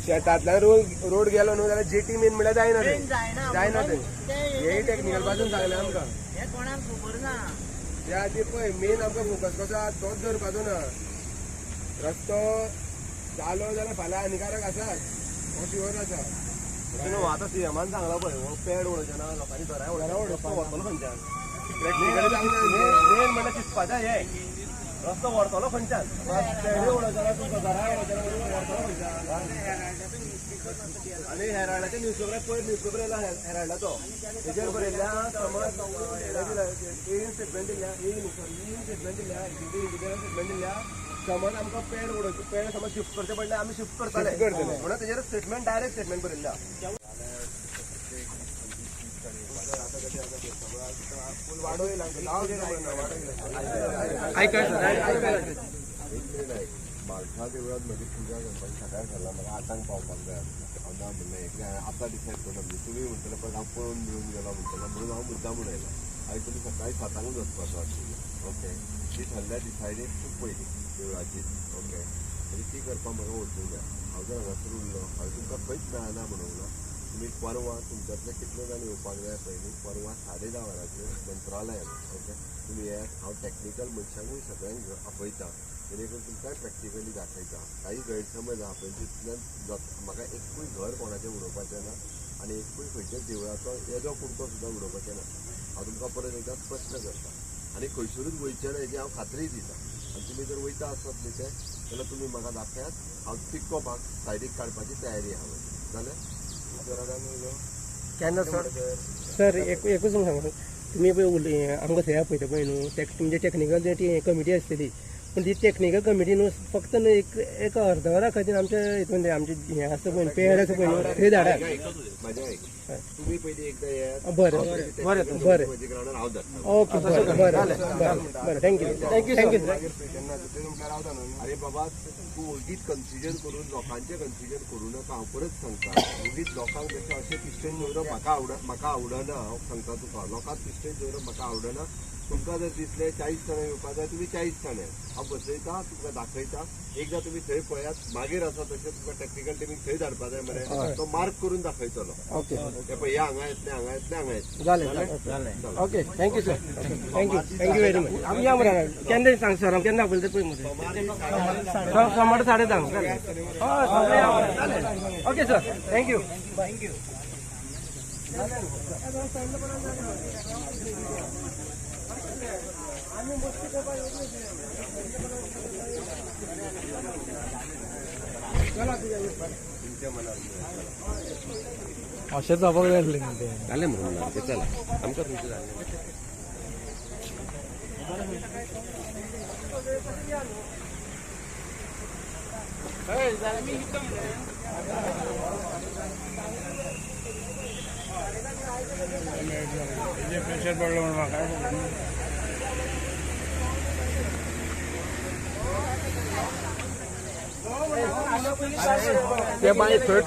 शेतांतल्यान road गेलो न्हू जाल्यार जेटी मेन म्हळ्यार जायना ते हे टेक्निकल पासून सांगले आमकां त्या खातीर पळय मेन आमकां फोकस कसो आहा तोच धरपाचो ना रस्तो जालो जाल्यार फाल्यां हानिकारक आसाच हो शुअर आसा आतां सीएमान सांगला पळय हो पॅड उडोवचे ना लोकांनी घरा व्हरतलो खंयच्यान मेन म्हणल्यार चिंतपाचें हे रस्तो व्हरतलो खंयच्यान पॅडी उडोवचे ना तुमकां घरा व्हरचे ना व्हरतलो खंयच्यान आनी हेराल्डाच्या न्यूजपेपराक पयर न्यूजपेपर येयला हेराल्डाचो तेजेर बरयल्ल्या समज स्टेटमेंट दिल्या स्टेटमेंट दिल्या स्टेटमेंट दिल्या समज आमकां पॅड उडोवचे पॅड समज शिफ्ट करचे पडले आमी शिफ्ट करतले म्हणून तेजेर स्टेटमेंट डायरेक्ट स्टेटमेंट बरयल्ल्या बाळशा देवळात म्हजी पुजा करपाक सकाळी ठरला म्हाका आठांक पावपाक जाय हांव म्हणलें एक आतां डिसायड करता म्हणजे तुमी म्हणटले पळय हांव पळोवन घेवन गेलो म्हणटलो म्हणून हांव मुद्दाम उडयलो आयज तुमी सकाळी 7ंकूच वचपाचो आशिल्लो ओके ती ठरल्या डिसायडीक खूब पयली देवळाची ओके आनी ती करपाक म्हाका वचूंक जाय हांव जर हांगासर उरलो हांवें तुमकां खंयच मेळना म्हणूंक ना तुमी परवां तुमच्यांतले कितले जाण येवपाक जाय पयलीं परवां 10:30 वरांचेर मंत्रालयान ओके तुमी येयात हांव टॅक्निकल मनशांकूय सगळ्यांक आपयता जेणे करून तुमकांय प्रॅक्टिकली दाखयता काही गैरसमज आहा पळय तितूंतल्यान म्हाका एकूय घर कोणाचें उडोवपाचें ना आनी एकूय खंयच्याच देवळाचो येजो कुडको सुद्दां उडोवपाचें ना हांव तुमकां परत एकदां स्पश्ट करता आनी खंयसरूच वयचें ना हेजी हांव खात्री दिता आनी तुमी जर वयता आसत न्ही ते जाल्यार तुमी म्हाका दाखयात हांव तिक्को भाग सायडीक काडपाची तयारी आहा म्हजी जाल्यार केन्ना सर एकूच सांगा तुम्ही पळय आमकां थंय आपयता पळय न्हू तुमचे टॅक्निकल जी कमिटी आसतली पण ती टॅक्निकल कमिटी न्हू फक्त न्हू एक अर्द वरा खातीर आमच्या हितून आमचे हे आसता पळय पेड आसा पळय न्हू थंय धाडात तुमी पयलीं एकदां येयात बरें बरें म्हजे ग्रावंडार हांव धाडटा ओके बरें बरें थँक्यू अरे बाबा तूं उगीच कन्फ्युजन करून लोकांचें कन्फ्युजन करूं नाका हांव परत सांगता उगीच लोकांक तशें अशें पिस्टन दवरप म्हाका आवडना हांव सांगता तुका लोकांक पिस्टन दवरप म्हाका आवडना तुमकां जर दिसलें 40 जाणां येवपाक जाय तुमी 40 जाण हांव बसयता तुमकां दाखयता एकदां तुमी थंय पळयात मागीर आसा तशें तुमकां टॅक्निकल टिमीक थंय धाडपा जाय मरे तो मार्क करून दाखयतलो ओके ते पळय हांगा येतले हांगा येतले हांगा येतले जालें okay thank you sir thank you very much आमी या मरे केन्ना सांग सर केन्ना आपयलें पळय मरे सोमार 10:30 हय ओके सर थँक्यू अशेंच जावपाक जाय आसलें जालें म्हणून ते चला आमकां तुमचें जालें प्रेशर पडलो म्हणून म्हाका ते बाय थंय